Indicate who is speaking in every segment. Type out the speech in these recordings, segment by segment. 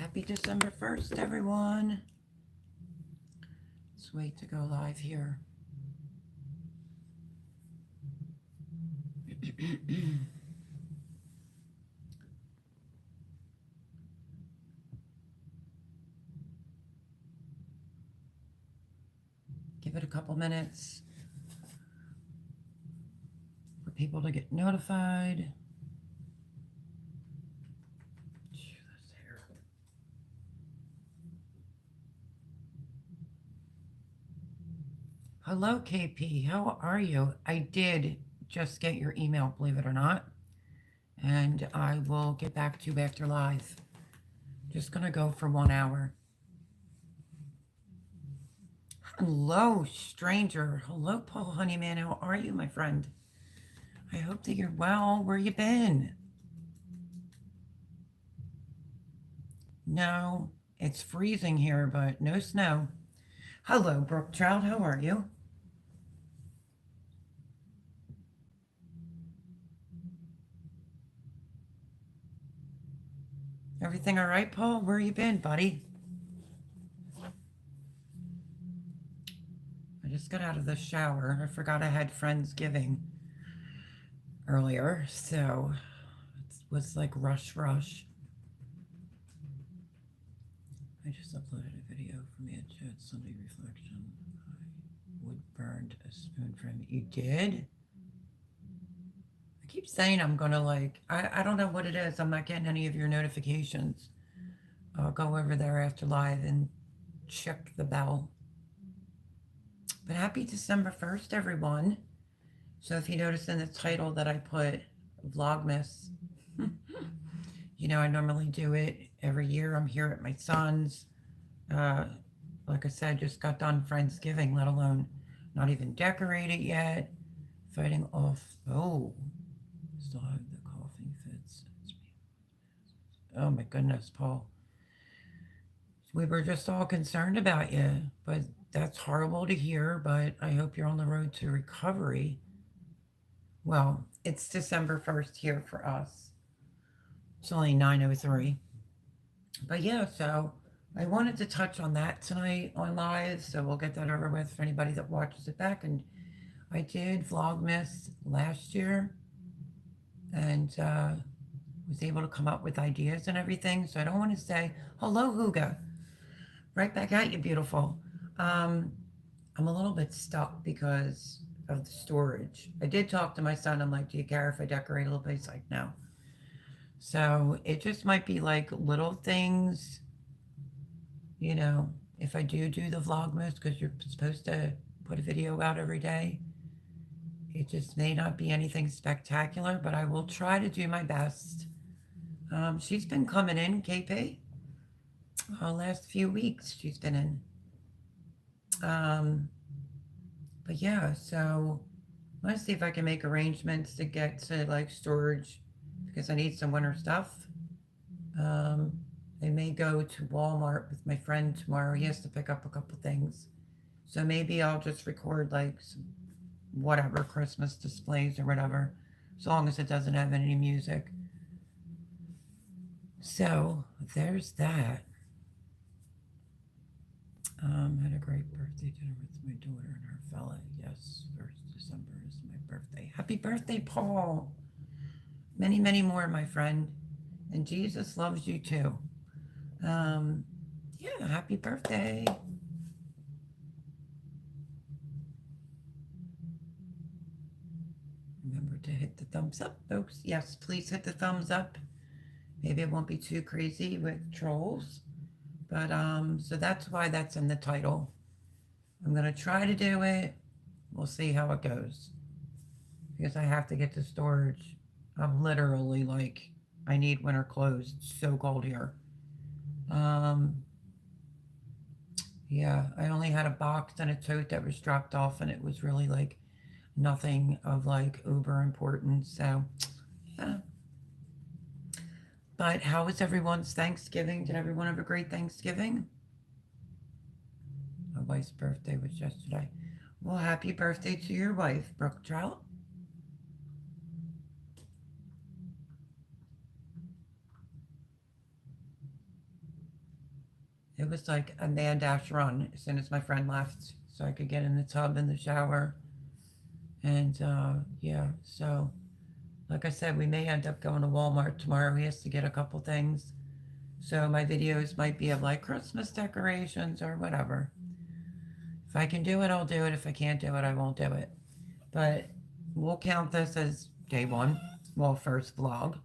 Speaker 1: Happy December 1st, everyone. Let's wait to go live here. Give it a couple minutes for people to get notified. Hello, KP. How are you? I did just get your email, believe it or not. And I will get back to you after live. Just going to go for 1 hour. Hello, stranger. Hello, Paul Honeyman. How are you, my friend? I hope that you're well. Where you been? No, it's freezing here, but no snow. Hello, Brooke Trout. How are you? Everything all right, Paul? Where you been, buddy? I just got out of the shower. I forgot I had Friendsgiving earlier, so it was like rush. I just uploaded a video for me at Chat Sunday Reflection. I wood burned a spoon for him. You did? I keep saying I'm gonna I don't know what it is. I'm not getting any of your notifications. I'll go over there after live and check the bell. But happy December 1st, everyone. So if you notice in the title that I put Vlogmas, you know, I normally do it every year. I'm here at my son's. Like I said, just got done Friendsgiving, let alone not even decorated yet. Fighting off. Oh, still have the coughing fits. Oh my goodness, Paul. We were just all concerned about you, but that's horrible to hear. But I hope you're on the road to recovery. Well, it's December 1st here for us. It's only 9:03. But yeah, so I wanted to touch on that tonight on live, so we'll get that over with for anybody that watches it back. And I did Vlogmas last year and was able to come up with ideas and everything. So I don't want to say, hello, Huga. Right back at you, beautiful. I'm a little bit stuck because of the storage. I did talk to my son. I'm like, do you care if I decorate a little bit? He's like, no. So it just might be like little things, you know, if I do the Vlogmas, because you're supposed to put a video out every day. It just may not be anything spectacular, but I will try to do my best. She's been coming in, KP. Last few weeks she's been in. But yeah, so let's see if I can make arrangements to get to like storage because I need some winter stuff. I may go to Walmart with my friend tomorrow. He has to pick up a couple things. So maybe I'll just record like some whatever Christmas displays or whatever, as long as it doesn't have any music. So there's that. Had a great birthday dinner with my daughter and her fella. Yes, 1st December is my birthday. Happy birthday, Paul. Many, many more, my friend. And Jesus loves you too. Yeah, happy birthday. Remember to hit the thumbs up, folks. Yes, please hit the thumbs up. Maybe it won't be too crazy with trolls. But so that's why that's in the title. I'm going to try to do it. We'll see how it goes. Because I have to get to storage. I'm literally like, I need winter clothes. It's so cold here. Yeah, I only had a box and a tote that was dropped off, and it was really like nothing of like uber importance. So, yeah. But how was everyone's Thanksgiving? Did everyone have a great Thanksgiving? My wife's birthday was yesterday. Well, happy birthday to your wife, Brooke Trout. It was like a mad dash run as soon as my friend left, so I could get in the tub in the shower. And yeah, so like I said, we may end up going to Walmart tomorrow. He has to get a couple things. So my videos might be of like Christmas decorations or whatever. If I can do it, I'll do it. If I can't do it, I won't do it. But we'll count this as day one. Well, first vlog.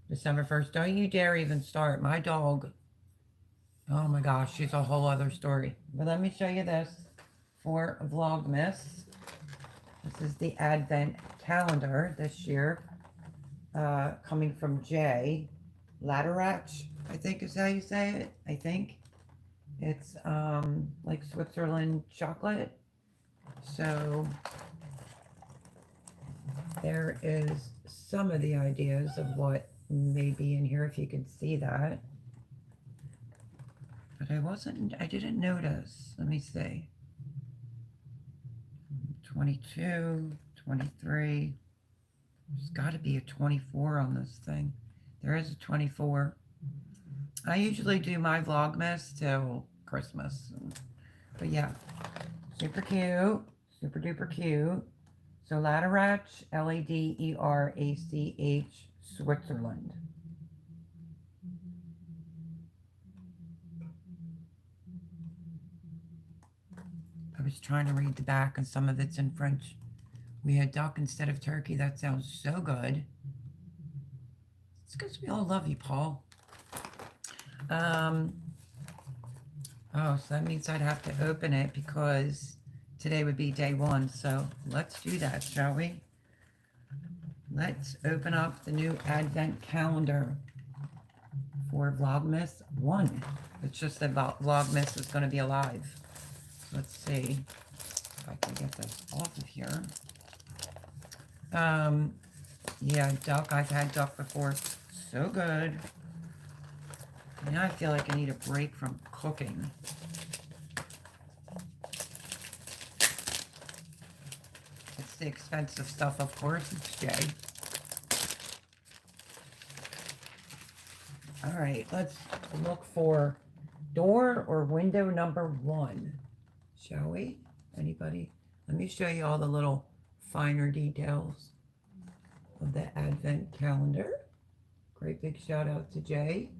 Speaker 1: December 1st. Don't you dare even start. My dog, oh my gosh, she's a whole other story. But let me show you this for Vlogmas. This is the Advent calendar this year, coming from Jay Latterach, I think is how you say it. I think it's like Switzerland chocolate. So there is some of the ideas of what may be in here, if you can see that. But I didn't notice. Let me see. 22, 23. There's got to be a 24 on this thing. There is a 24. I usually do my Vlogmas till Christmas. But yeah, super cute. Super duper cute. So Latterach, Laderach, Switzerland. I was trying to read the back and some of it's in French. We had duck instead of turkey. That sounds so good. It's because we all love you, Paul. Oh, so that means I'd have to open it because today would be day one. So let's do that, shall we? Let's open up the new Advent calendar for Vlogmas 1. It's just that Vlogmas is going to be alive. Let's see if I can get this off of here. Yeah, duck. I've had duck before. So good. Now I feel like I need a break from cooking. It's the expensive stuff, of course. It's Jay. All right, let's look for door or window number 1. Shall we? Anybody? Let me show you all the little finer details of the Advent calendar. Great big shout out to Jay,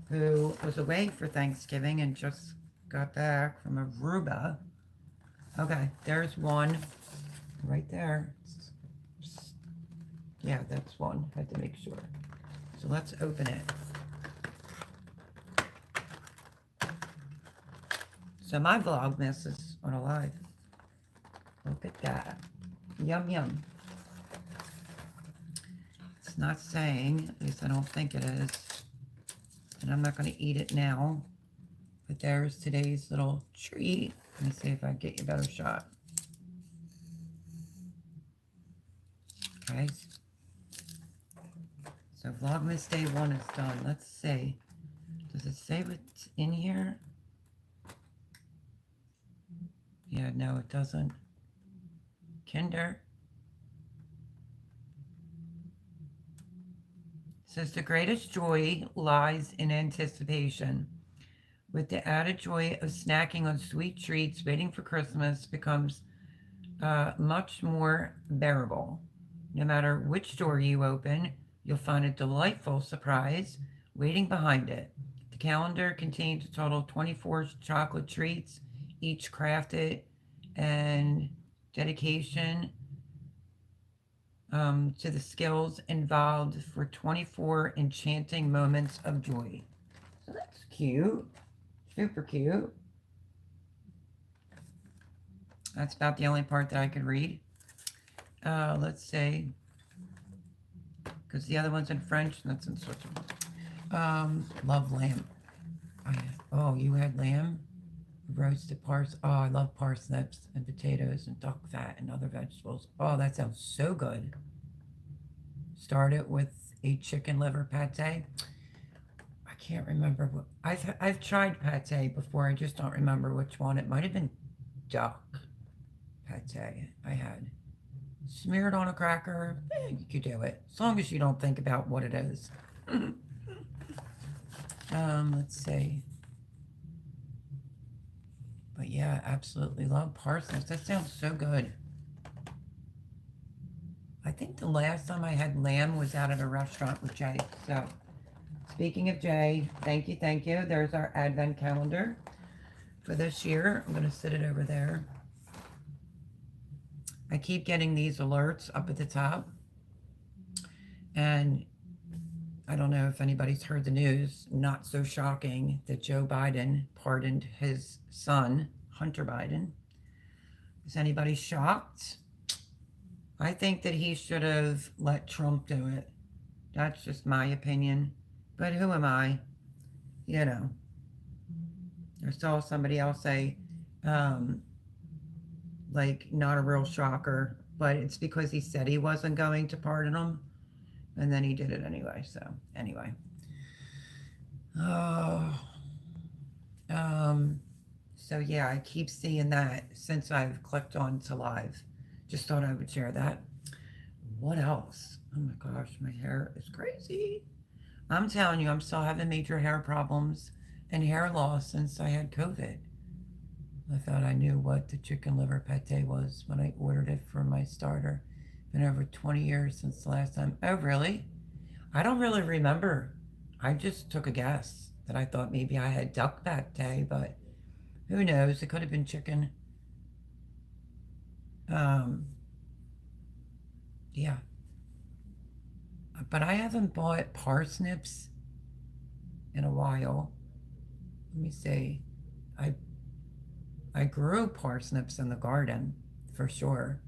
Speaker 1: who was away for Thanksgiving and just got back from Aruba. Okay, there's one right there. Yeah, that's one. Had to make sure. So let's open it. So my Vlogmas is on alive. Look at that. Yum, yum. It's not saying, at least I don't think it is, and I'm not going to eat it now, but there's today's little treat. Let me see if I can get you a better shot. Okay. So Vlogmas day 1 is done. Let's see. Does it say what's in here? Yeah, no, it doesn't. Kinder. It says the greatest joy lies in anticipation. With the added joy of snacking on sweet treats, waiting for Christmas becomes much more bearable. No matter which door you open, you'll find a delightful surprise waiting behind it. The calendar contains a total of 24 chocolate treats, each crafted and dedication to the skills involved for 24 enchanting moments of joy. So that's cute. Super cute. That's about the only part that I could read. Let's see. Because the other one's in French and that's in Switzerland. Love lamb. Oh, you had lamb? Roasted parsnips. Oh, I love parsnips and potatoes and duck fat and other vegetables. Oh, that sounds so good. Start it with a chicken liver pate. I can't remember what I've tried pate before. I just don't remember which one. It might have been duck pate I had. Smear it on a cracker. You could do it as long as you don't think about what it is. Let's see. But yeah, absolutely love parsnips. That sounds so good. I think the last time I had lamb was out at a restaurant with Jay. So, speaking of Jay, thank you, thank you. There's our advent calendar for this year. I'm going to sit it over there. I keep getting these alerts up at the top. And I don't know if anybody's heard the news. Not so shocking that Joe Biden pardoned his son, Hunter Biden. Is anybody shocked? I think that he should have let Trump do it. That's just my opinion. But who am I? You know. I saw somebody else say, like, not a real shocker, but it's because he said he wasn't going to pardon him, and then he did it anyway. So, anyway. Oh. So yeah, I keep seeing that since I've clicked on to live. Just thought I would share that. What else? Oh my gosh, my hair is crazy. I'm telling you, I'm still having major hair problems and hair loss since I had COVID. I thought I knew what the chicken liver pate was when I ordered it for my starter. Been over 20 years since the last time. Oh, really? I don't really remember. I just took a guess that I thought maybe I had duck that day, but who knows? It could have been chicken. Yeah. But I haven't bought parsnips in a while. Let me see. I grew parsnips in the garden for sure.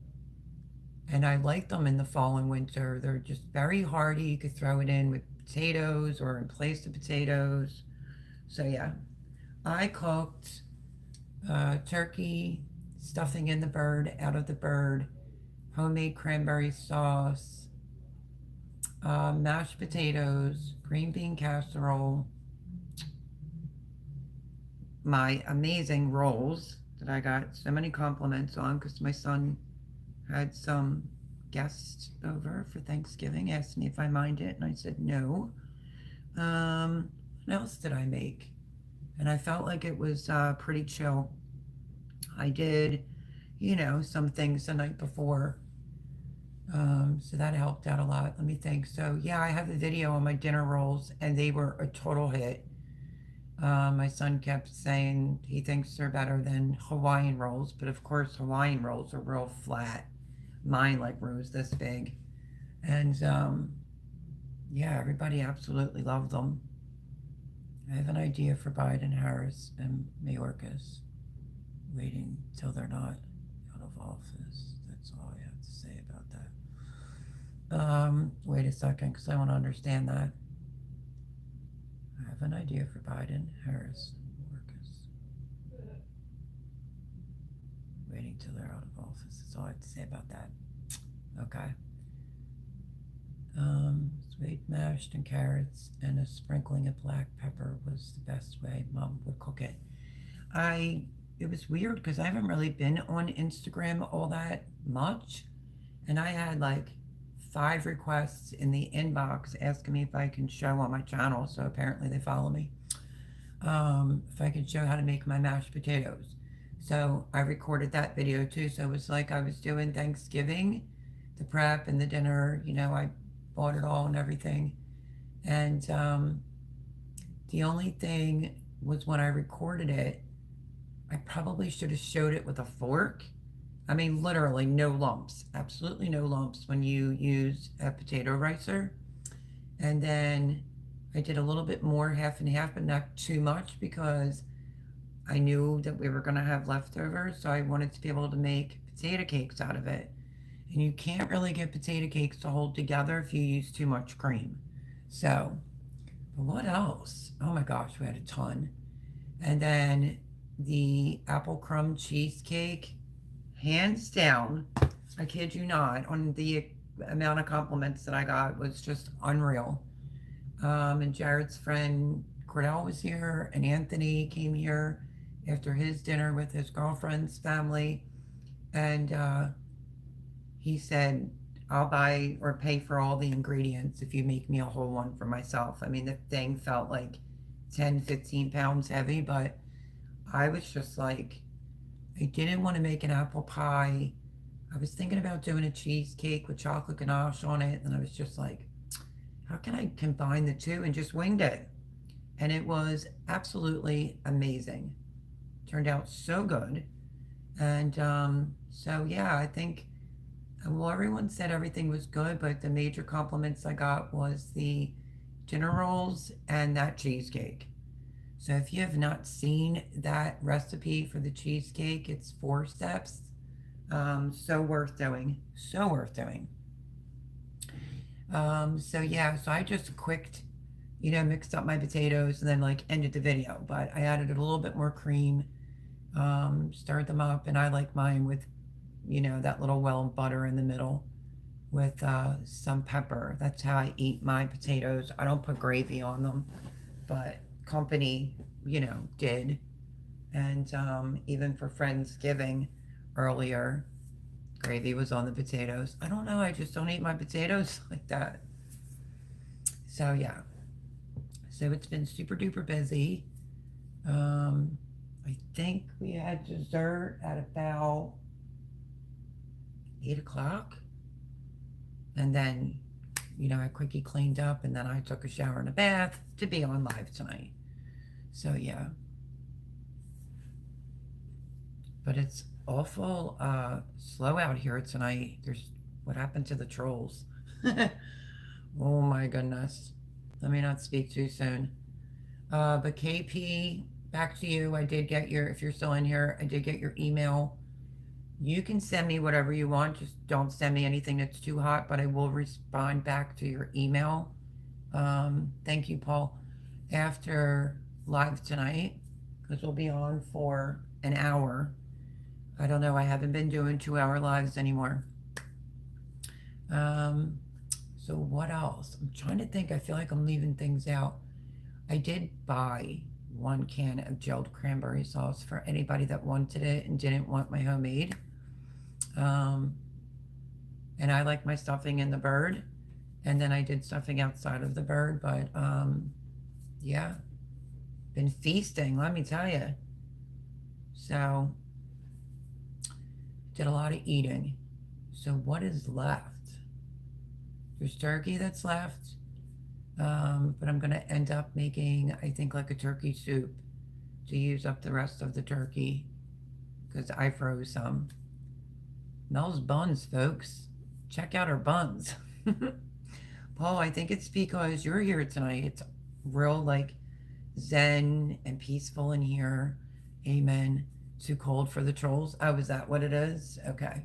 Speaker 1: And I like them in the fall and winter. They're just very hearty. You could throw it in with potatoes or in place of potatoes. So yeah, I cooked turkey, stuffing in the bird, out of the bird, homemade cranberry sauce, mashed potatoes, green bean casserole, my amazing rolls that I got so many compliments on because my son had some guests over for Thanksgiving, asked me if I mind it, and I said no. What else did I make? And I felt like it was pretty chill. I did, some things the night before. So that helped out a lot. Let me think. So yeah, I have a video on my dinner rolls, and they were a total hit. My son kept saying he thinks they're better than Hawaiian rolls, but of course Hawaiian rolls are real flat. Mine like rose this big. And yeah, everybody absolutely loved them. I have an idea for Biden, Harris, and Mayorkas. Waiting till they're not out of office. That's all I have to say about that. Wait a second, because I want to understand that. I have an idea for Biden, Harris, and Mayorkas. Waiting till they're out of office. That's all I have to say about that. Okay. Sweet mashed and carrots and a sprinkling of black pepper was the best way Mom would cook it. It was weird because I haven't really been on Instagram all that much, and I had like 5 requests in the inbox asking me if I can show on my channel, so apparently they follow me, if I could show how to make my mashed potatoes. So I recorded that video too, so it was like I was doing Thanksgiving, the prep and the dinner, I bought it all and everything. And the only thing was when I recorded it, I probably should have showed it with a fork. I mean, literally no lumps, absolutely no lumps when you use a potato ricer. And then I did a little bit more, half and half, but not too much because I knew that we were going to have leftovers. So I wanted to be able to make potato cakes out of it. And you can't really get potato cakes to hold together if you use too much cream. So, but what else? Oh my gosh, we had a ton. And then the apple crumb cheesecake, hands down, I kid you not, on the amount of compliments that I got was just unreal. And Jared's friend Cordell was here, and Anthony came here after his dinner with his girlfriend's family. And he said, I'll buy or pay for all the ingredients if you make me a whole one for myself. I mean, the thing felt like 10, 15 pounds heavy, but I was just like, I didn't want to make an apple pie. I was thinking about doing a cheesecake with chocolate ganache on it, and I was just like, how can I combine the two, and just winged it. And it was absolutely amazing. Turned out so good. And so, yeah, I think, well, everyone said everything was good, but the major compliments I got was the dinner rolls and that cheesecake. So if you have not seen that recipe for the cheesecake, it's 4 steps. So worth doing. So worth doing. So yeah, so I just mixed up my potatoes and then like ended the video. But I added a little bit more cream, stirred them up, and I like mine with, that little well butter in the middle with some pepper. That's how I eat my potatoes. I don't put gravy on them, but company, did. And even for Friendsgiving earlier, gravy was on the potatoes. I don't know, I just don't eat my potatoes like that. So, yeah. So it's been super duper busy. I think we had dessert at about 8 o'clock. And then, I quickly cleaned up and then I took a shower and a bath to be on live tonight. So, yeah. But it's awful slow out here tonight. What happened to the trolls? Oh my goodness. Let me not speak too soon. But KP, back to you. If you're still in here, I did get your email. You can send me whatever you want. Just don't send me anything that's too hot, but I will respond back to your email. Thank you, Paul. After live tonight, because we'll be on for an hour. I don't know. I haven't been doing 2-hour lives anymore. So what else? I'm trying to think. I feel like I'm leaving things out. I did buy 1 can of gelled cranberry sauce for anybody that wanted it and didn't want my homemade. And I like my stuffing in the bird. And then I did stuffing outside of the bird. But yeah, been feasting, let me tell you. So did a lot of eating. So what is left? There's turkey that's left. But I'm going to end up making, I think, like a turkey soup to use up the rest of the turkey because I froze some. Mel's buns, folks. Check out her buns. Paul, I think it's because you're here tonight. It's real, like, zen and peaceful in here. Amen. Too cold for the trolls. Oh, is that what it is? Okay.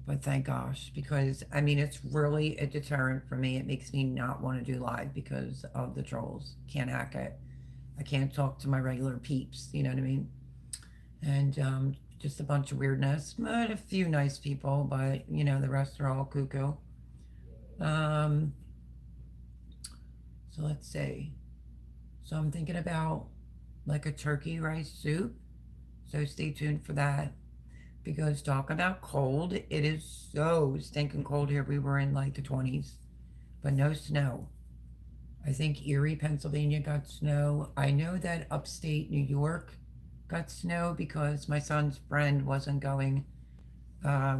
Speaker 1: But thank gosh, because I mean, it's really a deterrent for me. It makes me not want to do live because of the trolls. Can't hack it. I can't talk to my regular peeps, you know what I mean? And just a bunch of weirdness. But a few nice people, but the rest are all cuckoo. So let's see. So I'm thinking about like a turkey rice soup. So stay tuned for that. Because talk about cold, it is so stinking cold here. We were in like the 20s, but no snow. I think Erie, Pennsylvania got snow. I know that upstate New York got snow because my son's friend wasn't going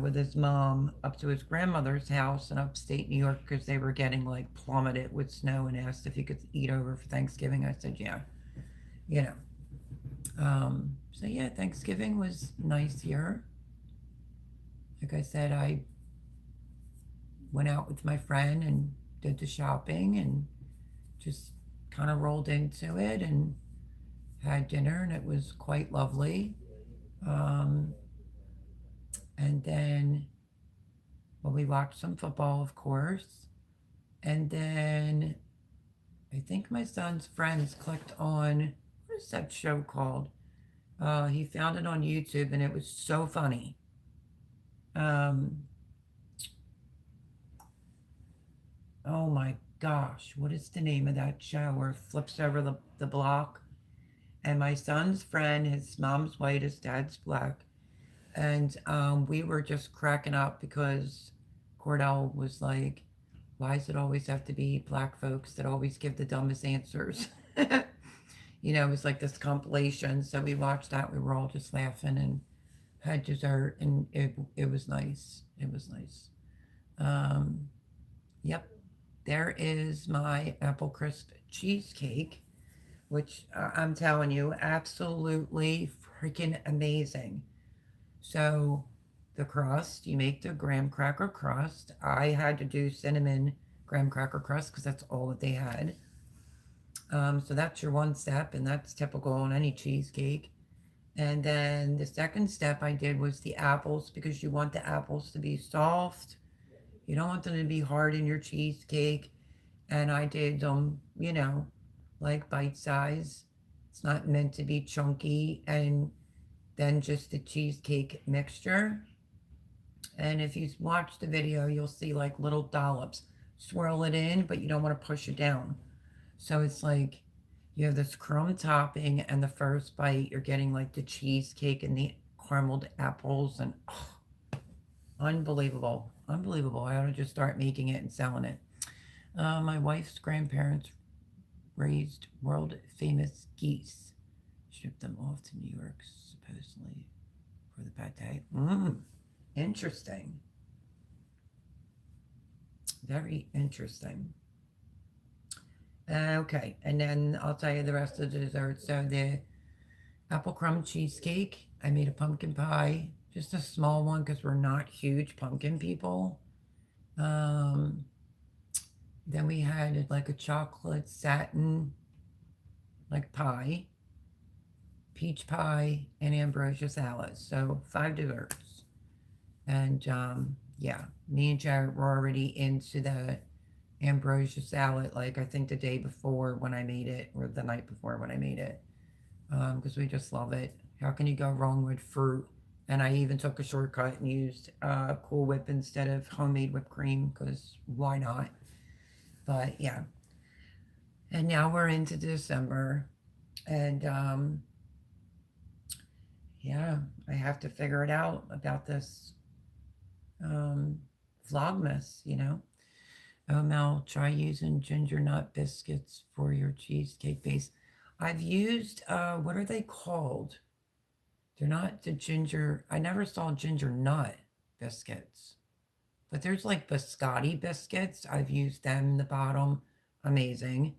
Speaker 1: with his mom up to his grandmother's house in upstate New York because they were getting like plummeted with snow and asked if he could eat over for Thanksgiving. I said, yeah, you know. So yeah, Thanksgiving was nice here. Like I said, I went out with my friend and did the shopping and just kind of rolled into it and had dinner, and it was quite lovely. And then, well, we watched some football, of course. And then I think my son's friends clicked on, what is that show called? He found it on YouTube and it was so funny. Oh my gosh, what is the name of that show where it flips over the block? And my son's friend, his mom's white, his dad's black. And we were just cracking up because Cordell was like, why does it always have to be black folks that always give the dumbest answers? It was like this compilation. So we watched that. We were all just laughing and had dessert, and it was nice. It was nice. Yep, there is my apple crisp cheesecake, which I'm telling you, absolutely freaking amazing. So the crust, you make the graham cracker crust. I had to do cinnamon graham cracker crust because that's all that they had. So that's your one step, and that's typical on any cheesecake. And then the second step I did was the apples because you want the apples to be soft. You don't want them to be hard in your cheesecake. And I did them, like bite size. It's not meant to be chunky. And then just the cheesecake mixture. And if you watch the video, you'll see like little dollops. Swirl it in, but you don't want to push it down. So it's like you have this crumb topping, and the first bite, you're getting like the cheesecake and the carameled apples, and unbelievable. Unbelievable. I ought to just start making it and selling it. My wife's grandparents raised world famous geese, shipped them off to New York, supposedly, for the pate. Interesting. Very interesting. Okay, and then I'll tell you the rest of the dessert. So the apple crumb cheesecake, I made a pumpkin pie, just a small one because we're not huge pumpkin people. Then we had like a chocolate satin like pie, peach pie, and ambrosia salad. So 5 desserts. And yeah, me and Jared were already into the ambrosia salad, like I think the day before when I made it, or the night before when I made it, because we just love it. How can you go wrong with fruit? And I even took a shortcut and used Cool Whip instead of homemade whipped cream, because why not? But yeah, and now we're into December, and yeah, I have to figure it out about this Vlogmas. Oh, Mel, try using ginger nut biscuits for your cheesecake base. I've used, what are they called? They're not the ginger, I never saw ginger nut biscuits. But there's like biscotti biscuits. I've used them in the bottom. Amazing.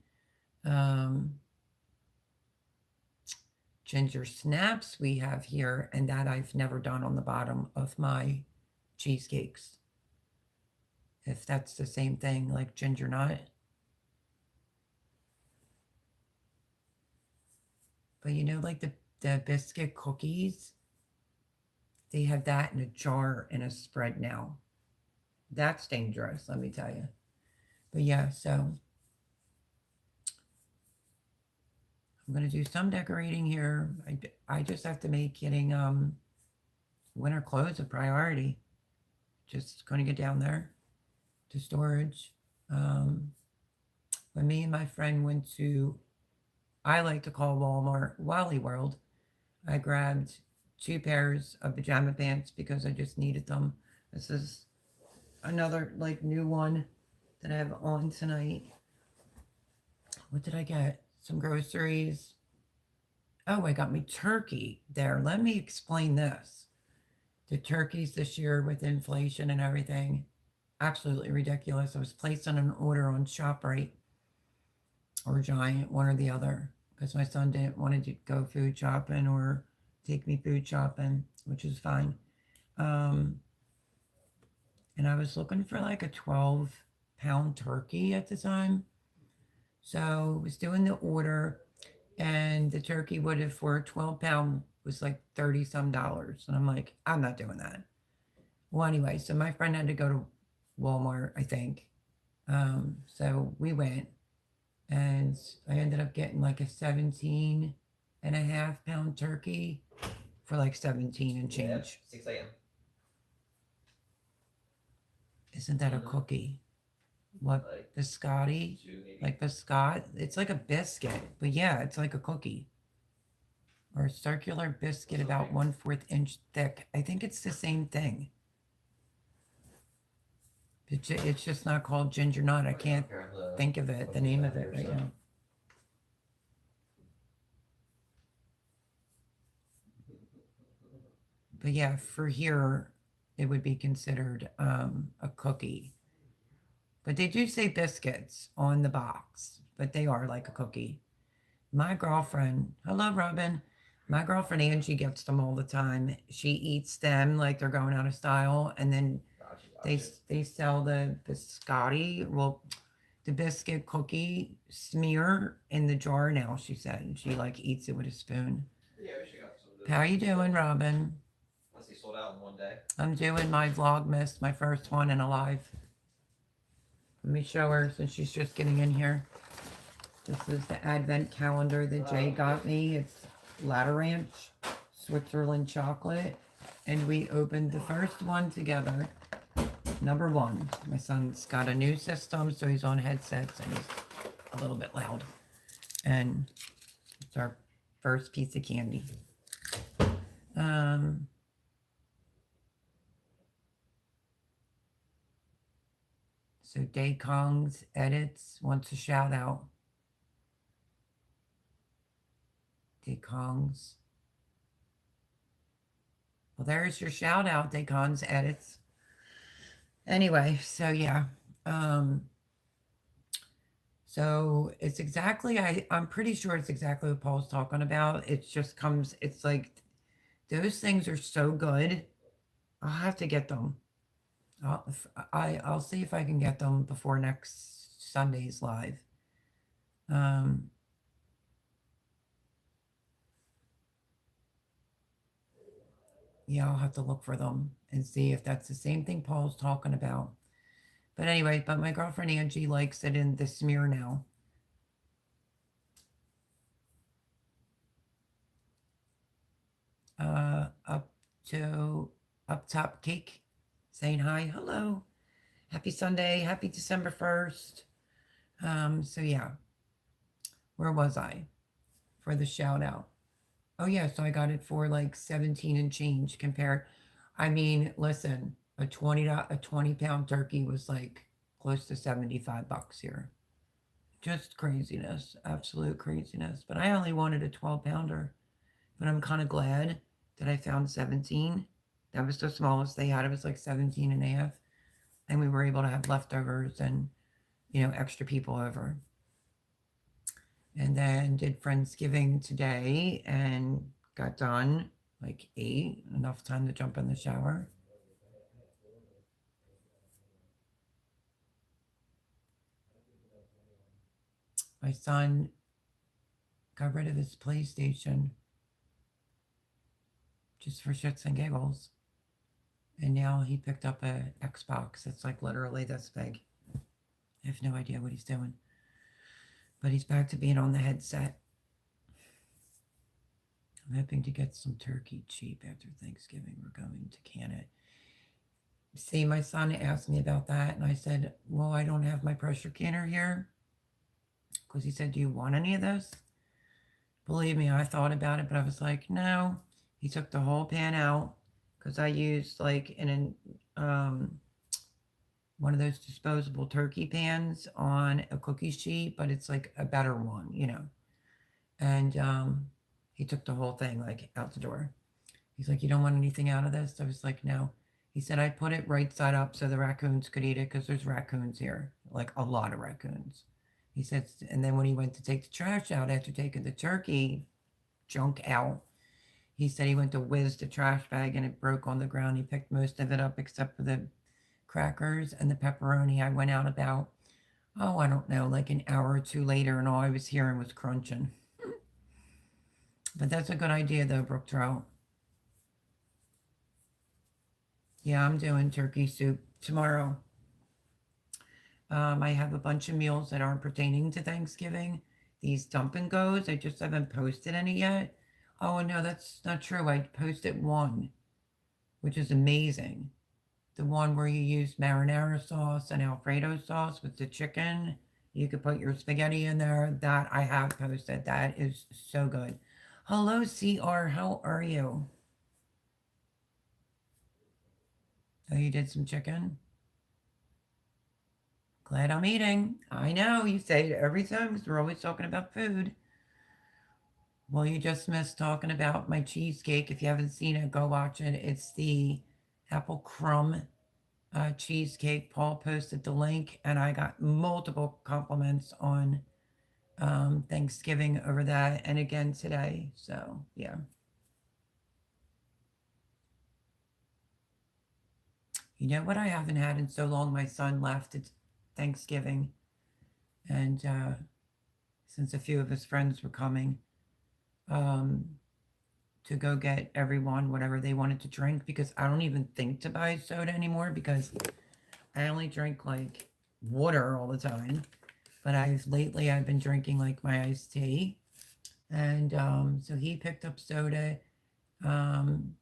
Speaker 1: Ginger snaps we have here, and that I've never done on the bottom of my cheesecakes. If that's the same thing, like ginger nut. But like the biscuit cookies, they have that in a jar in a spread now. That's dangerous, let me tell you. But yeah, so I'm going to do some decorating here. I just have to make getting winter clothes a priority. Just going to get down there to storage. When me and my friend went to, I like to call Walmart Wally World, I grabbed 2 pairs of pajama pants because I just needed them. This is another like new one that I have on tonight. What did I get? Some groceries. Oh, I got me turkey there. Let me explain this. The turkeys this year with inflation and everything, absolutely ridiculous. I was placing an order on ShopRite or Giant, one or the other, because my son didn't want to go food shopping or take me food shopping, which is fine. And I was looking for like a 12-pound turkey at the time. So I was doing the order, and the turkey would have, for a 12-pound, was like $30 some. And I'm like, I'm not doing that. Well, anyway, so my friend had to go to Walmart, I think. So we went, and I ended up getting like a 17.5-pound turkey for like 17 and change.
Speaker 2: 6 a.m.
Speaker 1: Isn't that a cookie? What,
Speaker 2: Like
Speaker 1: biscotti?
Speaker 2: 2 maybe.
Speaker 1: Like biscotti? It's like a biscuit, but yeah, it's like a cookie. Or a circular biscuit about 1/4 inch thick. I think it's the same thing. It's just not called ginger nut. I can't think of it, the name of it right now. But yeah, for here, it would be considered a cookie. But they do say biscuits on the box, but they are like a cookie. My girlfriend, hello, Robin. My girlfriend Angie gets them all the time. She eats them like they're going out of style, and then they they sell the biscotti, well, the biscuit cookie smear in the jar now. She said she like eats it with a spoon. Yeah, we should got some of those. How you doing, Robin? Unless they sold out in one day. I'm doing my Vlogmas, my first one in a live. Let me show her since she's just getting in here. This is the advent calendar that Jay got me. It's Ladder Ranch, Switzerland chocolate. And we opened the first one together. Number one. My son's got a new system, so he's on headsets and he's a little bit loud. And it's our first piece of candy. So Day Kong's Edits wants a shout out. Day Kong's. Well, there's your shout out, Day Kong's Edits. Anyway, so yeah. So it's exactly, I'm pretty sure it's exactly what Paul's talking about. It just comes, it's like, those things are so good. I'll have to get them. I'll see if I can get them before next Sunday's live. Yeah, I'll have to look for them and see if that's the same thing Paul's talking about. But anyway, but my girlfriend Angie likes it in the smear now. Up top cake saying hi, hello, happy Sunday, happy December 1st. So yeah, where was I for the shout out? Oh yeah, so I got it for like 17 and change compared. I mean, listen, a 20-pound turkey was like close to $75 here. Just craziness, absolute craziness. But I only wanted a 12-pounder. But I'm kind of glad that I found 17. That was the smallest they had. It was like 17 and a half. And we were able to have leftovers and, extra people over. And then did Friendsgiving today and got done like 8, enough time to jump in the shower. My son got rid of his PlayStation just for shits and giggles. And now he picked up a Xbox that's like literally this big. I have no idea what he's doing. But he's back to being on the headset. I'm hoping to get some turkey cheap after Thanksgiving. We're going to can it. See, my son asked me about that, and I said, well, I don't have my pressure canner here. Because he said, do you want any of this? Believe me, I thought about it, but I was like, no. He took the whole pan out because I used like one of those disposable turkey pans on a cookie sheet, but it's like a better one, And he took the whole thing like out the door. He's like, you don't want anything out of this? I was like, no. He said, I put it right side up so the raccoons could eat it because there's raccoons here, like a lot of raccoons. He said, and then when he went to take the trash out after taking the turkey junk out, he said he went to whiz the trash bag and it broke on the ground. He picked most of it up except for the crackers and the pepperoni. I went out about, I don't know, like an hour or two later, and all I was hearing was crunching. But that's a good idea though, Brook Trout. Yeah, I'm doing turkey soup tomorrow. I have a bunch of meals that aren't pertaining to Thanksgiving. These dump and goes, I just haven't posted any yet. Oh, no, that's not true. I posted one, which is amazing. The one where you use marinara sauce and Alfredo sauce with the chicken. You could put your spaghetti in there. That I have posted. That is so good. Hello, CR. How are you? Oh, you did some chicken? Glad I'm eating. I know, you say it every time because we're always talking about food. Well, you just missed talking about my cheesecake. If you haven't seen it, go watch it. It's the apple crumb cheesecake. Paul posted the link, and I got multiple compliments on Thanksgiving over that, and again today. So, yeah. You know what I haven't had in so long? My son left. It's Thanksgiving, and since a few of his friends were coming, um, to go get everyone whatever they wanted to drink, because I don't even think to buy soda anymore because I only drink like water all the time. But I've been drinking like my iced tea. And so he picked up soda, um,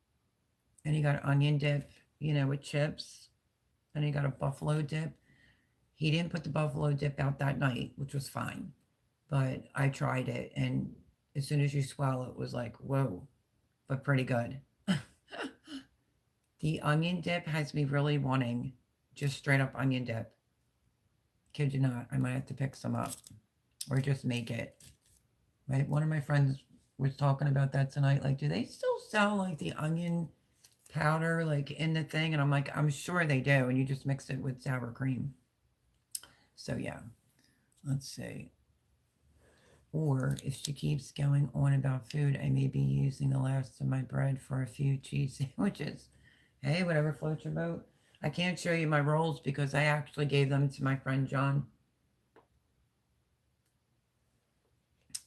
Speaker 1: and he got onion dip, with chips, and he got a buffalo dip. He didn't put the buffalo dip out that night, which was fine. But I tried it, and as soon as you swallow it was like, whoa, but pretty good. The onion dip has me really wanting just straight up onion dip. Kid you not, I might have to pick some up or just make it. Right? One of my friends was talking about that tonight. Like, do they still sell like the onion powder like in the thing? And I'm like, I'm sure they do. And you just mix it with sour cream. So yeah, let's see. Or if she keeps going on about food, I may be using the last of my bread for a few cheese sandwiches. Hey, whatever floats your boat. I can't show you my rolls because I actually gave them to my friend John.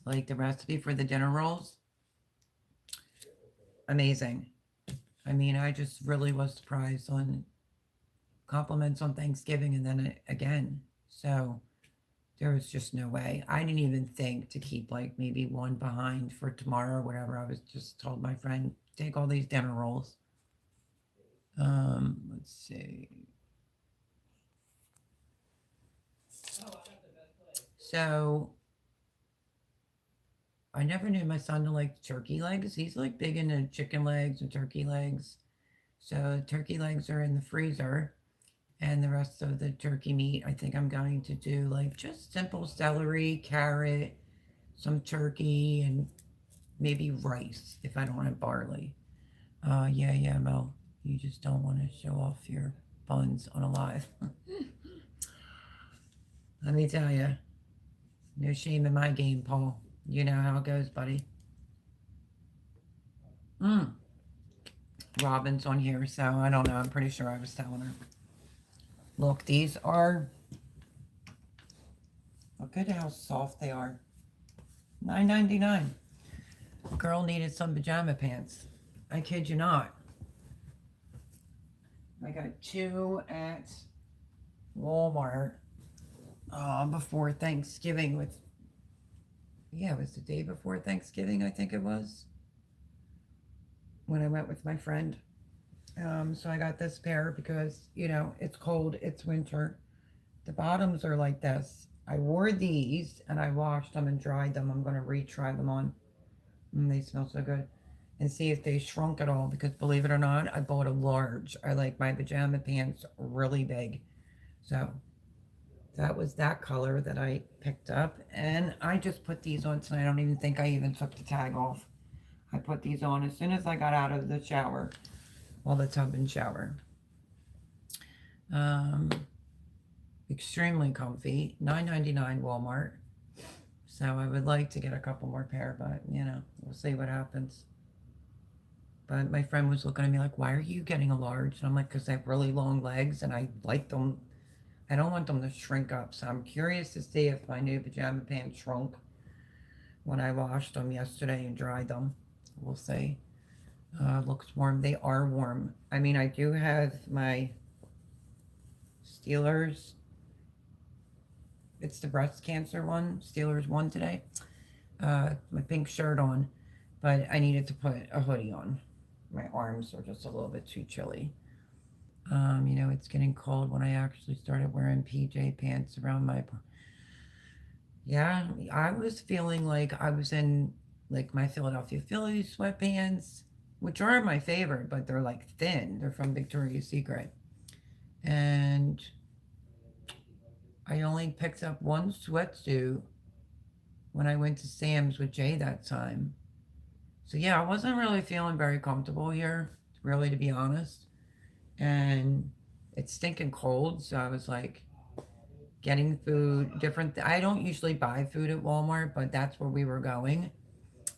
Speaker 1: Like the recipe for the dinner rolls. Amazing. I mean, I just really was surprised on compliments on Thanksgiving and then again. So there was just no way. I didn't even think to keep like maybe one behind for tomorrow or whatever. I was just told my friend, take all these dinner rolls. Let's see. So I never knew my son to like turkey legs. He's like big into chicken legs and turkey legs. So turkey legs are in the freezer, and the rest of the turkey meat, I think I'm going to do like just simple celery, carrot, some turkey, and maybe rice if I don't have barley. Yeah, Mel. You just don't want to show off your buns on a live. Let me tell you, no shame in my game, Paul. You know how it goes, buddy. Robin's on here, so I don't know. I'm pretty sure I was telling her. Look, these are. Look at how soft they are. $9.99. Girl needed some pajama pants. I kid you not. I got 2 at Walmart before Thanksgiving it was the day before Thanksgiving, I think it was, when I went with my friend. So I got this pair because, it's cold, it's winter. The bottoms are like this. I wore these and I washed them and dried them. I'm going to retry them on. They smell so good. And see if they shrunk at all, because believe it or not, I bought a large. I like my pajama pants really big. So that was that color that I picked up. And I just put these on tonight. I don't even think I even took the tag off. I put these on as soon as I got out of the shower. Well, the tub and shower. Extremely comfy. $9.99 Walmart. So I would like to get a couple more pair, but we'll see what happens. But my friend was looking at me like, why are you getting a large? And I'm like, because I have really long legs and I like them. I don't want them to shrink up. So I'm curious to see if my new pajama pants shrunk when I washed them yesterday and dried them. We'll see. Looks warm. They are warm. I mean, I do have my Steelers. It's the breast cancer one. Steelers won today. My pink shirt on. But I needed to put a hoodie on. My arms are just a little bit too chilly. It's getting cold when I actually started wearing PJ pants around my... Yeah, I was feeling like I was in like my Philadelphia Phillies sweatpants, which are my favorite, but they're like thin. They're from Victoria's Secret. And I only picked up one sweatsuit when I went to Sam's with Jay that time. So yeah, I wasn't really feeling very comfortable here, really, to be honest. And it's stinking cold, so I was like getting food, different. I don't usually buy food at Walmart, but that's where we were going.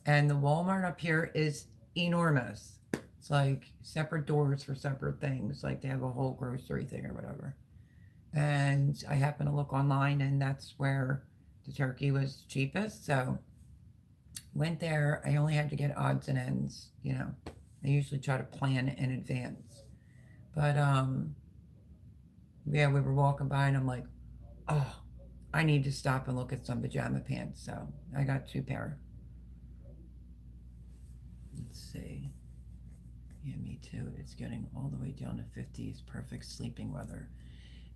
Speaker 1: And the Walmart up here is enormous. It's like separate doors for separate things. Like they have a whole grocery thing or whatever. And I happened to look online, and that's where the turkey was cheapest. So went there. I only had to get odds and ends. I usually try to plan in advance. But yeah, we were walking by, and I'm like, oh, I need to stop and look at some pajama pants. So I got 2 pair. Let's see. Yeah, me too. It's getting all the way down to 50s. Perfect sleeping weather.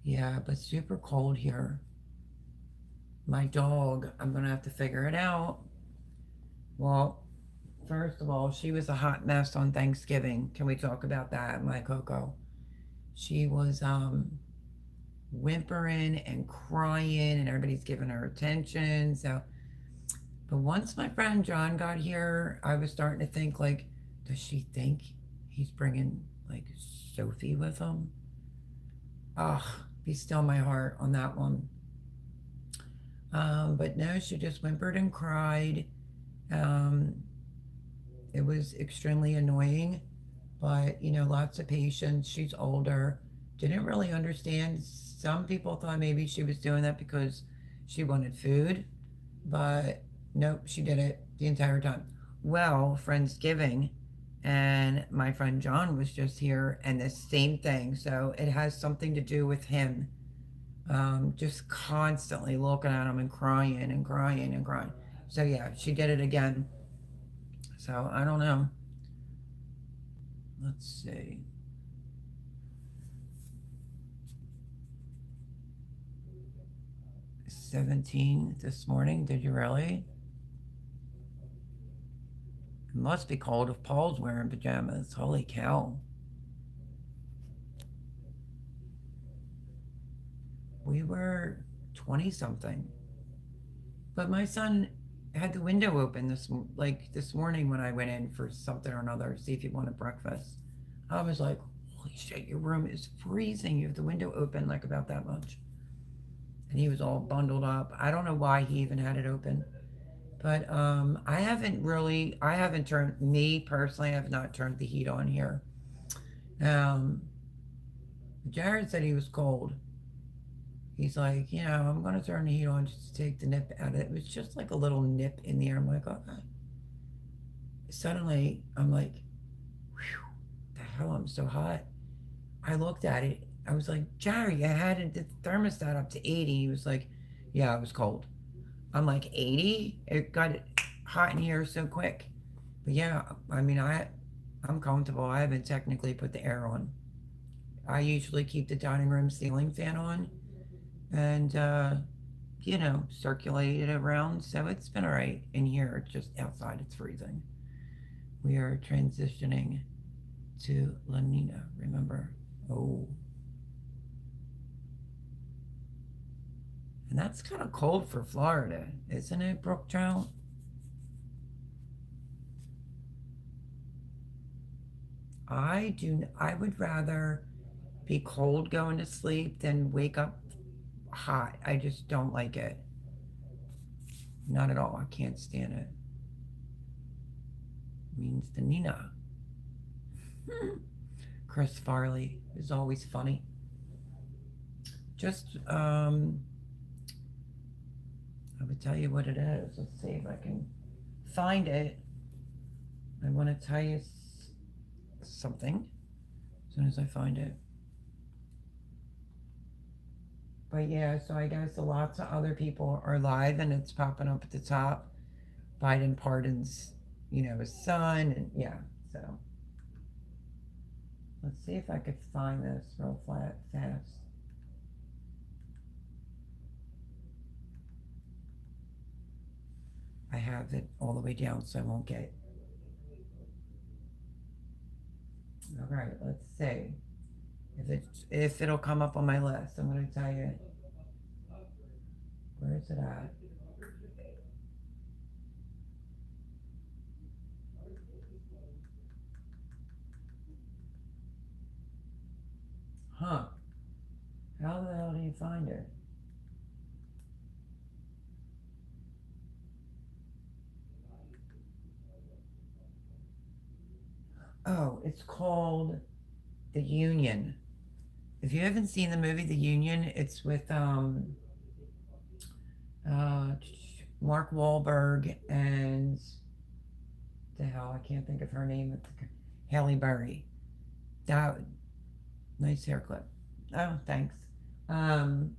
Speaker 1: Yeah, but super cold here. My dog, I'm going to have to figure it out. Well, first of all, she was a hot mess on Thanksgiving. Can we talk about that, my Coco? She was whimpering and crying, and everybody's giving her attention. So, but once my friend John got here, I was starting to think, like, does she think he's bringing like Sophie with him? Ugh, be still my heart on that one. But no, she just whimpered and cried. Um, it was extremely annoying, but lots of patience. She's older, didn't really understand. Some people thought maybe she was doing that because she wanted food, but nope, she did it the entire time. Well, Friendsgiving, and my friend John was just here, and the same thing. So it has something to do with him, just constantly looking at him and crying and crying and crying. So yeah, she did it again. So I don't know. Let's see. 17 this morning. Did you really? It must be cold if Paul's wearing pajamas. Holy cow. We were 20 something. But my son had the window open this morning when I went in for something or another, see if he wanted breakfast. I was like, holy shit, your room is freezing. You have the window open like about that much. And he was all bundled up. I don't know why he even had it open. But I haven't turned, me personally, I have not turned the heat on here. Um, Jared said he was cold. He's like, I'm going to turn the heat on just to take the nip out of it. It was just like a little nip in the air. I'm like, okay. Suddenly, I'm like, whew, the hell, I'm so hot. I looked at it. I was like, Jerry, I had the thermostat up to 80. He was like, yeah, it was cold. I'm like, 80? It got hot in here so quick. But yeah, I mean, I'm comfortable. I haven't technically put the air on. I usually keep the dining room ceiling fan on and, circulate it around. So it's been all right in here. Just outside, it's freezing. We are transitioning to La Nina, remember? Oh. And that's kind of cold for Florida, isn't it, Brook Trout? I would rather be cold going to sleep than wake up hot. I just don't like it. Not at all. I can't stand it. It means the Nina. Chris Farley is always funny. Just, I would tell you what it is. Let's see if I can find it. I want to tell you something as soon as I find it. But yeah, so I guess lots of other people are live, and it's popping up at the top. Biden pardons, his son, and yeah, so. Let's see if I could find this real fast. I have it all the way down so I won't get. All right, let's see if it'll come up on my list. I'm going to tell you. Where is it at? Huh. How the hell do you find it? Oh, it's called The Union. If you haven't seen the movie The Union, it's with uh, Mark Wahlberg and the hell I can't think of her name. Halle Berry. That nice hair clip. Oh, thanks. Um,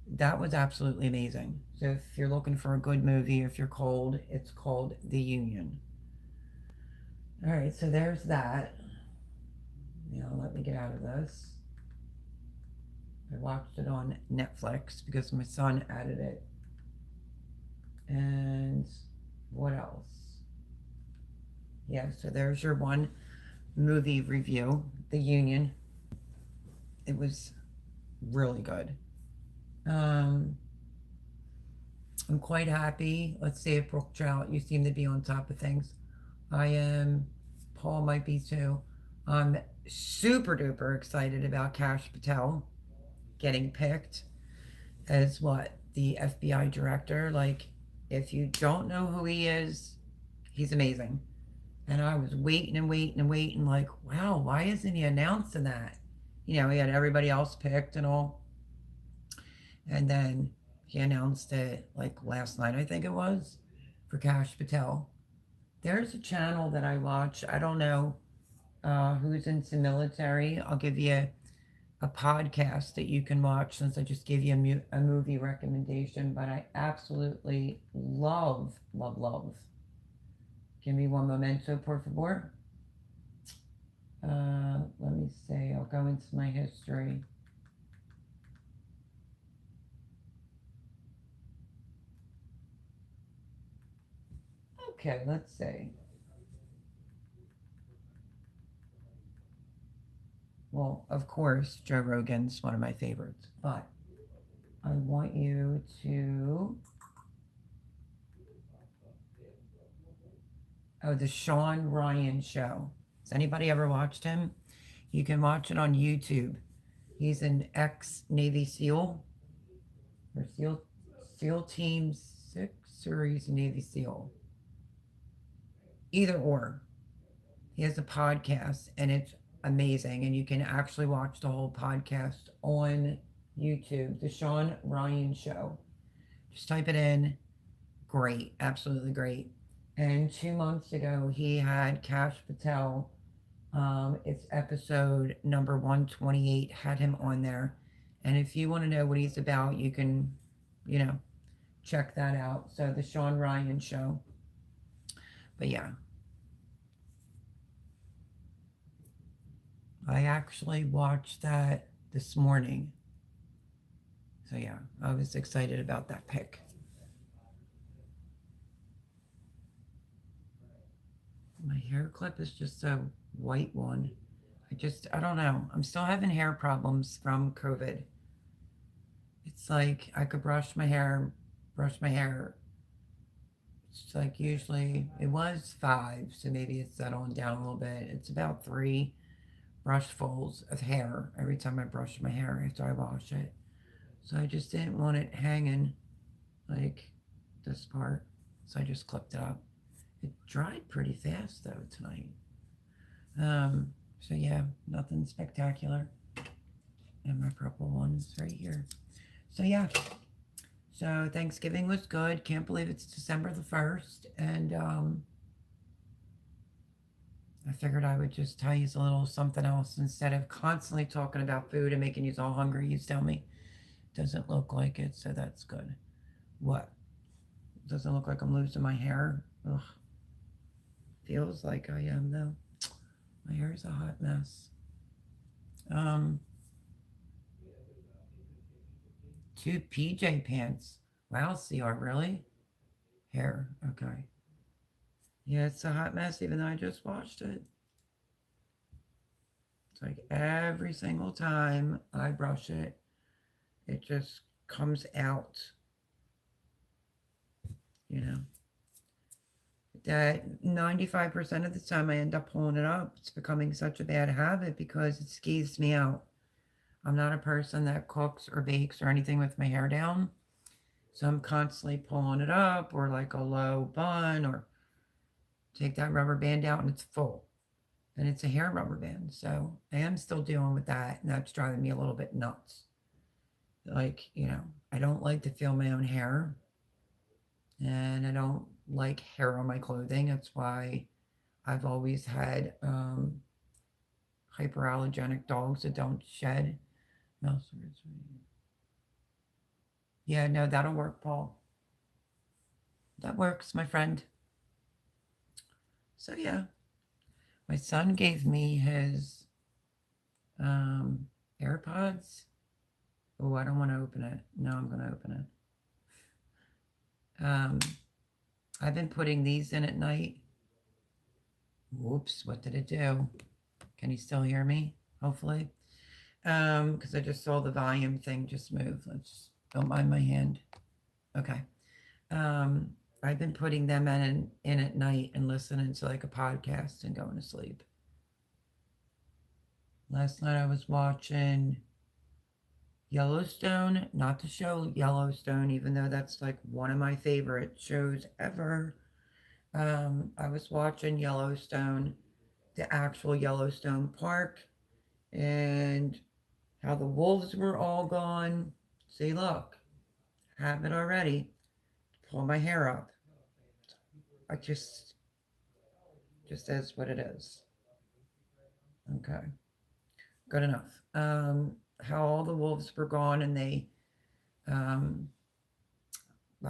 Speaker 1: that was absolutely amazing. So if you're looking for a good movie, if you're cold, it's called The Union. All right, so there's that. Now let me get out of this. I watched it on Netflix because my son added it. And what else? Yeah, so there's your one movie review, The Union. It was really good. Um, I'm quite happy. Let's say it, Brooke Trout, you seem to be on top of things. I am. Paul might be too. I'm super duper excited about Kash Patel getting picked as what? The FBI director. Like, if you don't know who he is, he's amazing. And I was waiting and waiting and waiting, like, wow, why isn't he announcing that? You know, he had everybody else picked and all. And then he announced it like last night, I think it was, for Kash Patel. There's a channel that I watch. I don't know who's into military. I'll give you a podcast that you can watch since I just gave you a movie recommendation. But I absolutely love, love, love. Give me one momento, por favor. Let me see. I'll go into my history. Okay, let's see. Well, of course, Joe Rogan's one of my favorites, but I want you to. Oh, the Sean Ryan Show. Has anybody ever watched him? You can watch it on YouTube. He's an ex Navy SEAL or SEAL Team 6 or he's a Navy SEAL. Either or. He has a podcast and it's amazing. And you can actually watch the whole podcast on YouTube. The Sean Ryan Show. Just type it in. Great. Absolutely great. And 2 months ago, he had Kash Patel. It's episode number 128, had him on there. And if you want to know what he's about, you can, you know, check that out. So, the Sean Ryan Show. But yeah, I actually watched that this morning. So, yeah, I was excited about that pick. My hair clip is just a white one. I don't know. I'm still having hair problems from COVID. It's like I could brush my hair. It's like usually it was 5, so maybe it's settling down a little bit. It's about 3 brushfuls of hair every time I brush my hair after I wash it. So I just didn't want it hanging like this part. So I just clipped it up. It dried pretty fast though tonight. So yeah, nothing spectacular. And my purple one's right here. So yeah. So Thanksgiving was good. Can't believe it's December the 1st. And I figured I would just tell you a little something else instead of constantly talking about food and making you all hungry. You tell me. Doesn't look like it, so that's good. What? Doesn't look like I'm losing my hair. Ugh. Feels like I am though. My hair is a hot mess. Um, 2 PJ pants. Wow, CR, really? Hair, okay. Yeah, it's a hot mess even though I just washed it. It's like every single time I brush it, it just comes out. You know, that 95% of the time I end up pulling it up. It's becoming such a bad habit because it skeeves me out. I'm not a person that cooks or bakes or anything with my hair down. So I'm constantly pulling it up, or like a low bun, or take that rubber band out and it's full. And it's a hair rubber band. So I am still dealing with that. And that's driving me a little bit nuts. Like, I don't like to feel my own hair. And I don't like hair on my clothing. That's why I've always had hyperallergenic dogs that don't shed. Yeah, no, that'll work, Paul. That works, my friend. So yeah, my son gave me his AirPods. Oh, I don't want to open it. No, I'm going to open it. I've been putting these in at night. Whoops, what did it do? Can you still hear me? Hopefully. Because I just saw the volume thing just move. Don't mind my hand. Okay. I've been putting them in at night and listening to like a podcast and going to sleep. Last night I was watching Yellowstone, not the show Yellowstone, even though that's like one of my favorite shows ever. I was watching Yellowstone, the actual Yellowstone Park, and how the wolves were all gone. See, look, have it already. Pull my hair up. I just is what it is. Okay, good enough. How all the wolves were gone, and they, I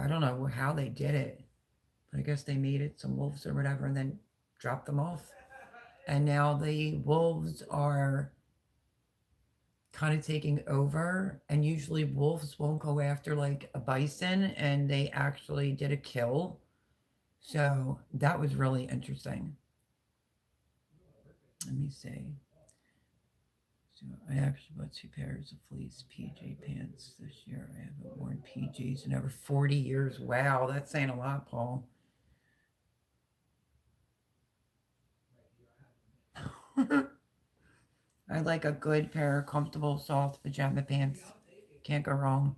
Speaker 1: don't know how they did it, but I guess they mated some wolves or whatever, and then dropped them off. And now the wolves are kind of taking over, and usually wolves won't go after like a bison, and they actually did a kill. So that was really interesting. Let me see. So I actually bought 2 pairs of fleece PJ pants this year. I haven't worn PJs in over 40 years. Wow, that's saying a lot, Paul. I like a good pair of comfortable, soft pajama pants. Can't go wrong.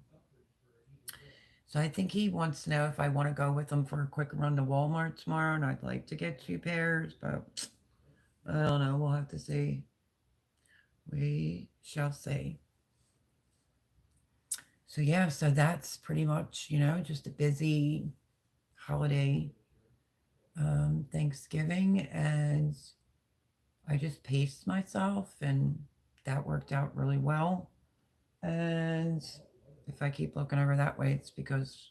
Speaker 1: So I think he wants to know if I want to go with him for a quick run to Walmart tomorrow, and I'd like to get 2 pairs, but I don't know. We'll have to see. We shall see. So yeah, so that's pretty much, just a busy holiday Thanksgiving, and I just paced myself, and that worked out really well. And if I keep looking over that way, it's because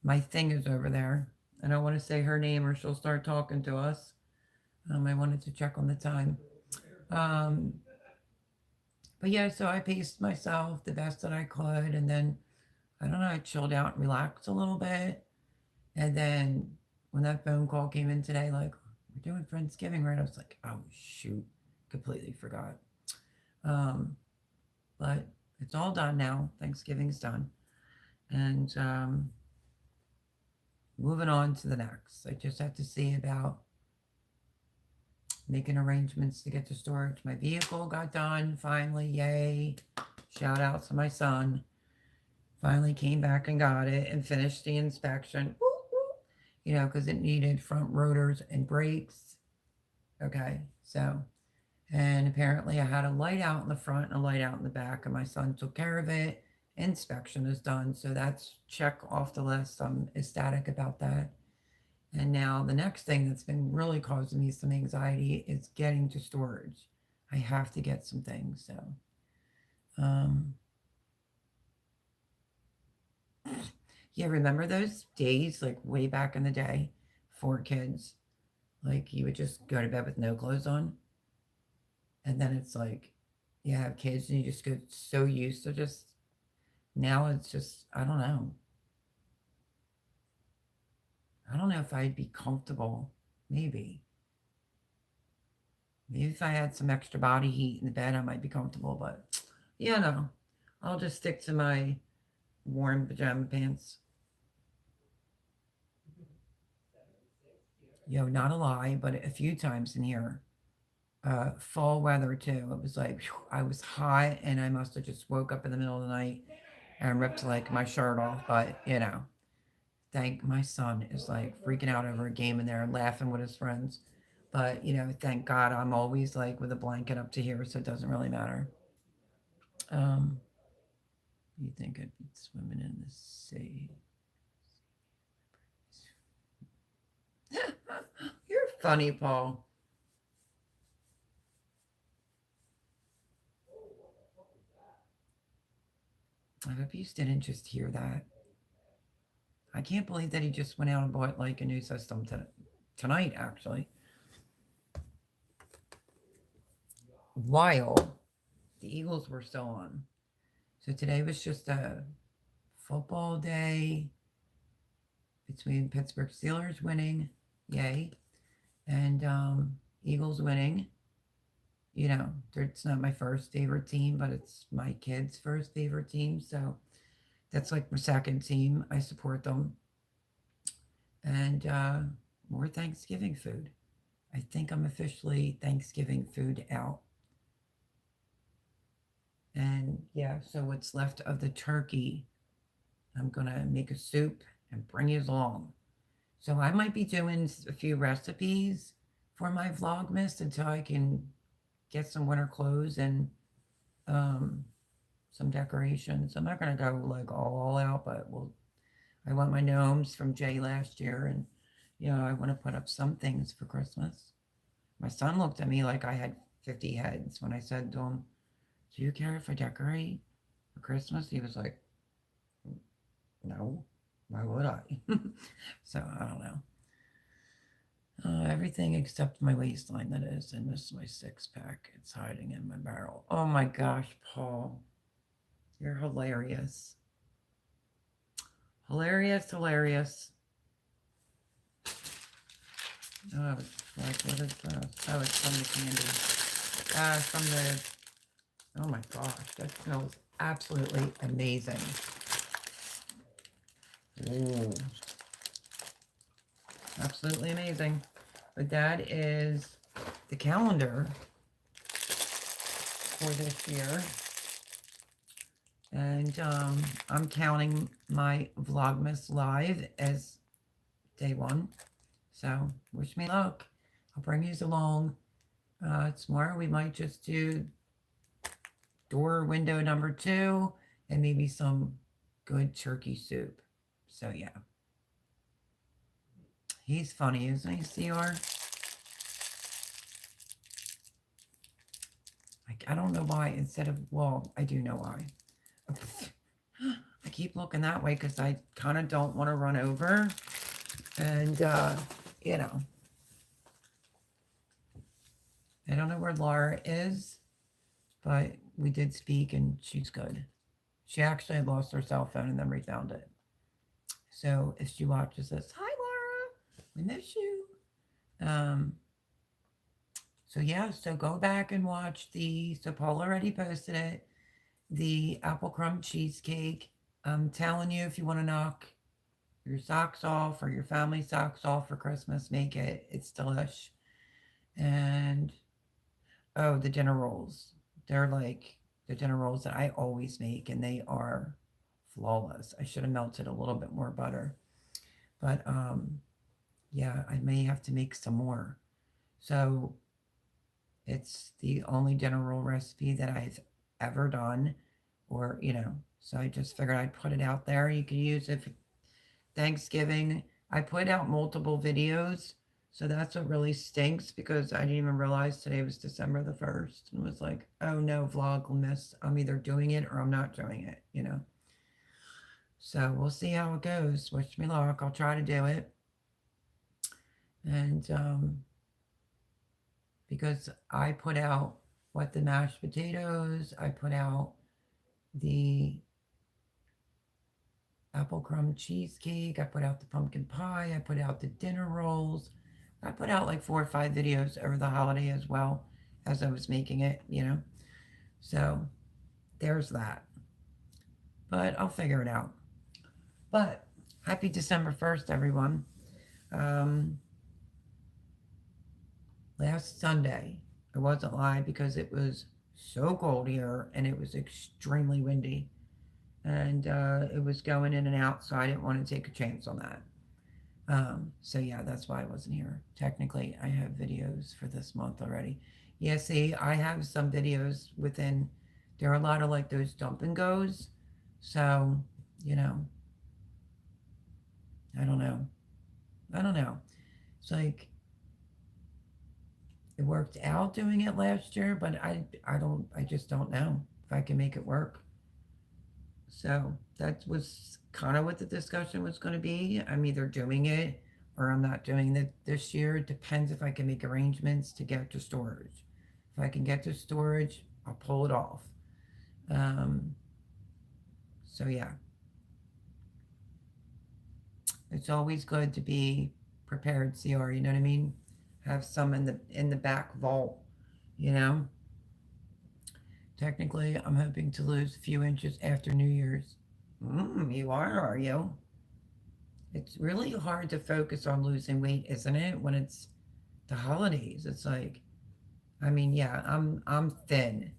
Speaker 1: my thing is over there. I don't want to say her name or she'll start talking to us. I wanted to check on the time. But yeah, so I paced myself the best that I could. And then, I don't know, I chilled out and relaxed a little bit. And then when that phone call came in today, like, we're doing Friendsgiving, right? I was like, oh, shoot, completely forgot. But it's all done now. Thanksgiving's done. And moving on to the next. I just have to see about making arrangements to get to storage. My vehicle got done finally. Yay. Shout out to my son. Finally came back and got it and finished the inspection. Because it needed front rotors and brakes. Okay, so, and apparently I had a light out in the front and a light out in the back, and my son took care of it. Inspection is done, so that's check off the list. I'm ecstatic about that. And now the next thing that's been really causing me some anxiety is getting to storage. I have to get some things, so. Yeah, remember those days, like way back in the day, for kids? Like you would just go to bed with no clothes on. And then it's like, you have kids and you just get so used to just, now it's just, I don't know. I don't know if I'd be comfortable. Maybe. Maybe if I had some extra body heat in the bed, I might be comfortable. But, yeah, no. I'll just stick to my warm pajama pants. not a lie, but a few times in here. Fall weather too. It was like whew, I was hot, and I must have just woke up in the middle of the night and ripped like my shirt off. But thank my son is like freaking out over a game in there and laughing with his friends. But thank God I'm always like with a blanket up to here, so it doesn't really matter. Um, you think I'd be swimming in the sea? You're funny, Paul. I hope you didn't just hear that. I can't believe that he just went out and bought like a new system tonight, actually. While the Eagles were still on. So today was just a football day between Pittsburgh Steelers winning, yay, and Eagles winning. It's not my first favorite team, but it's my kids' first favorite team. So that's like my second team. I support them. And more Thanksgiving food. I think I'm officially Thanksgiving food out. And yeah, so what's left of the turkey, I'm going to make a soup and bring you along. So I might be doing a few recipes for my Vlogmas until I can get some winter clothes and um, some decorations. I'm not going to go like all out, but I want my gnomes from Jay last year, and I want to put up some things for Christmas. My son looked at me like I had 50 heads when I said to him, "Do you care if I decorate for Christmas?" He was like, "No, why would I?" So I don't know. Everything except my waistline, that is, and this is my six pack. It's hiding in my barrel. Oh my gosh, Paul. You're hilarious. Hilarious, hilarious. Oh, it's like, what is this? Oh, it's from the candy. From the, oh my gosh, that smells absolutely amazing. Ooh. Absolutely amazing. But that is the calendar for this year. And I'm counting my Vlogmas live as day one. So wish me luck. I'll bring you along. Tomorrow we might just do door window number 2 and maybe some good turkey soup. So yeah. He's funny, isn't he, CR? I don't know why instead of, well, I do know why. I keep looking that way because I kind of don't want to run over. And, I don't know where Laura is, but we did speak and she's good. She actually had lost her cell phone and then refound it. So if she watches this, hi Laura, we miss you. So yeah, so go back and watch so Paul already posted it, the apple crumb cheesecake. I'm telling you, if you want to knock your socks off or your family socks off for Christmas, make it. It's delish. And oh, the dinner rolls. They're like the dinner rolls that I always make, and they are flawless. I should have melted a little bit more butter. But yeah, I may have to make some more. So it's the only dinner roll recipe that I've ever done, or so I just figured I'd put it out there. You could use it for Thanksgiving. I put out multiple videos, so that's what really stinks because I didn't even realize today was December the 1st and was like, oh no, Vlogmas. I'm either doing it or I'm not doing it. So we'll see how it goes. Wish me luck. I'll try to do it. And because I put out the mashed potatoes, I put out the apple crumb cheesecake, I put out the pumpkin pie, I put out the dinner rolls. I put out like 4 or 5 videos over the holiday as well as I was making it. So there's that. But I'll figure it out. But happy December 1st, everyone. last Sunday. I wasn't lying because it was so cold here and it was extremely windy. And it was going in and out, so I didn't want to take a chance on that. So yeah, that's why I wasn't here. Technically, I have videos for this month already. Yeah, see, I have some videos within, there are a lot of like those dump and goes. So, you know, I don't know. I don't know. It's like it worked out doing it last year, but I just don't know if I can make it work. So that was kind of what the discussion was going to be. I'm either doing it or I'm not doing it this year. It depends if I can make arrangements to get to storage. If I can get to storage, I'll pull it off. Um, so yeah, it's always good to be prepared, CR. You know what I mean? Have some in the back vault. You know. Technically, I'm hoping to lose a few inches after New Year's. You are you? It's really hard to focus on losing weight, isn't it? When it's the holidays, it's like, I mean, yeah, I'm thin.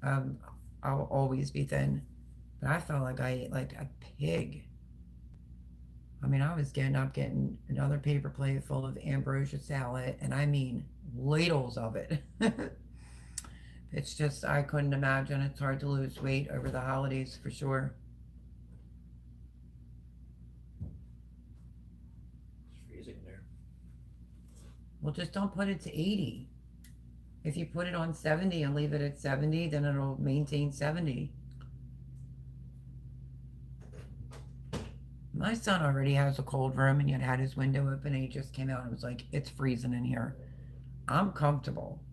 Speaker 1: Um, I'll always be thin, but I felt like I ate like a pig. I mean, I was getting up, getting another paper plate full of ambrosia salad, and I mean ladles of it. It's just, I couldn't imagine. It's hard to lose weight over the holidays for sure.
Speaker 2: It's freezing there.
Speaker 1: Well, just don't put it to 80. If you put it on 70 and leave it at 70, then it'll maintain 70. My son already has a cold room and yet had his window open and he just came out and was like, it's freezing in here. I'm comfortable,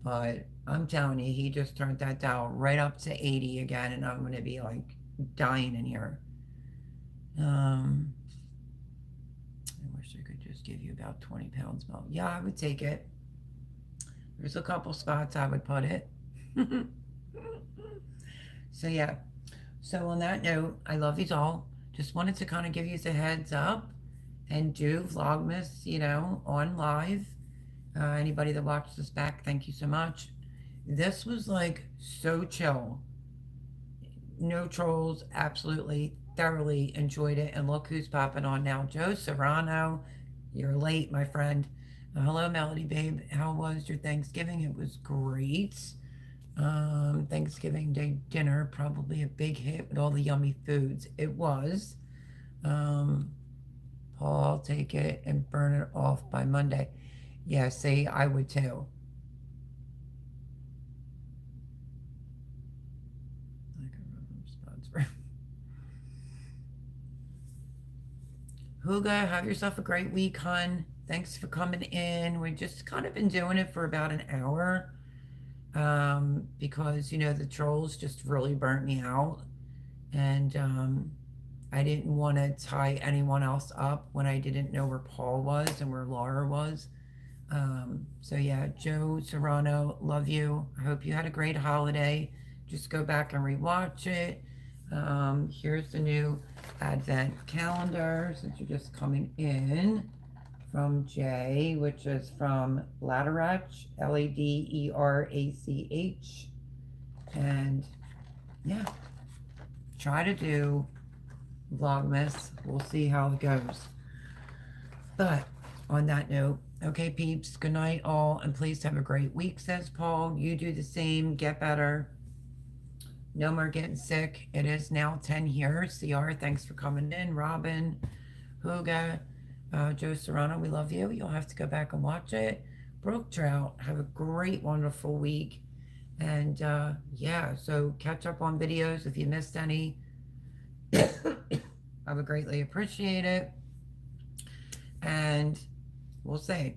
Speaker 1: but I'm telling you, he just turned that dial right up to 80 again and I'm going to be like dying in here. I wish I could just give you about 20 pounds milk. Yeah, I would take it. There's a couple spots I would put it. So yeah. So on that note, I love you all. Just wanted to kind of give you the heads up and do Vlogmas, on live. Anybody that watched this back, thank you so much. This was like so chill. No trolls, absolutely thoroughly enjoyed it. And look who's popping on now. Joe Serrano, you're late, my friend. Hello, Melody Babe. How was your Thanksgiving? It was great. Thanksgiving Day dinner, probably a big hit with all the yummy foods. It was. Um, Paul, I'll take it and burn it off by Monday. Yeah, see, I would too. Like a sponsor. Huga, have yourself a great week, hun. Thanks for coming in. We've just kind of been doing it for about an hour because, the trolls just really burnt me out. And I didn't want to tie anyone else up when I didn't know where Paul was and where Laura was. So yeah, Joe Serrano, love you. I hope you had a great holiday. Just go back and rewatch it. Here's the new Advent calendar since you're just coming in from Jay, which is from Laderach, Laderach. And yeah, try to do Vlogmas. We'll see how it goes. But on that note, okay, peeps, good night, all, and please have a great week, says Paul. You do the same, get better. No more getting sick. It is now 10 here. CR, thanks for coming in. Robin, Huga, Joe Serrano, we love you. You'll have to go back and watch it. Brooke Trout, have a great, wonderful week. And yeah, so catch up on videos if you missed any. I would greatly appreciate it. And we'll see.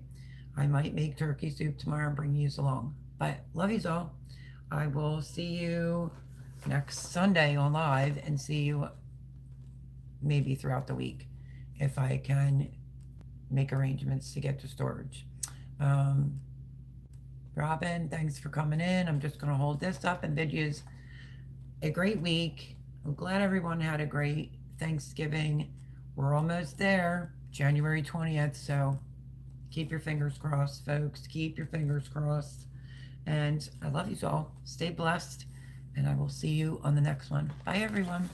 Speaker 1: I might make turkey soup tomorrow and bring you along. But love you all. I will see you next Sunday on live and see you maybe throughout the week if I can make arrangements to get to storage. Robin, thanks for coming in. I'm just going to hold this up and bid you a great week. I'm glad everyone had a great Thanksgiving. We're almost there, January 20th, so Keep your fingers crossed, folks. Keep your fingers crossed. And I love you all. Stay blessed. And I will see you on the next one. Bye, everyone.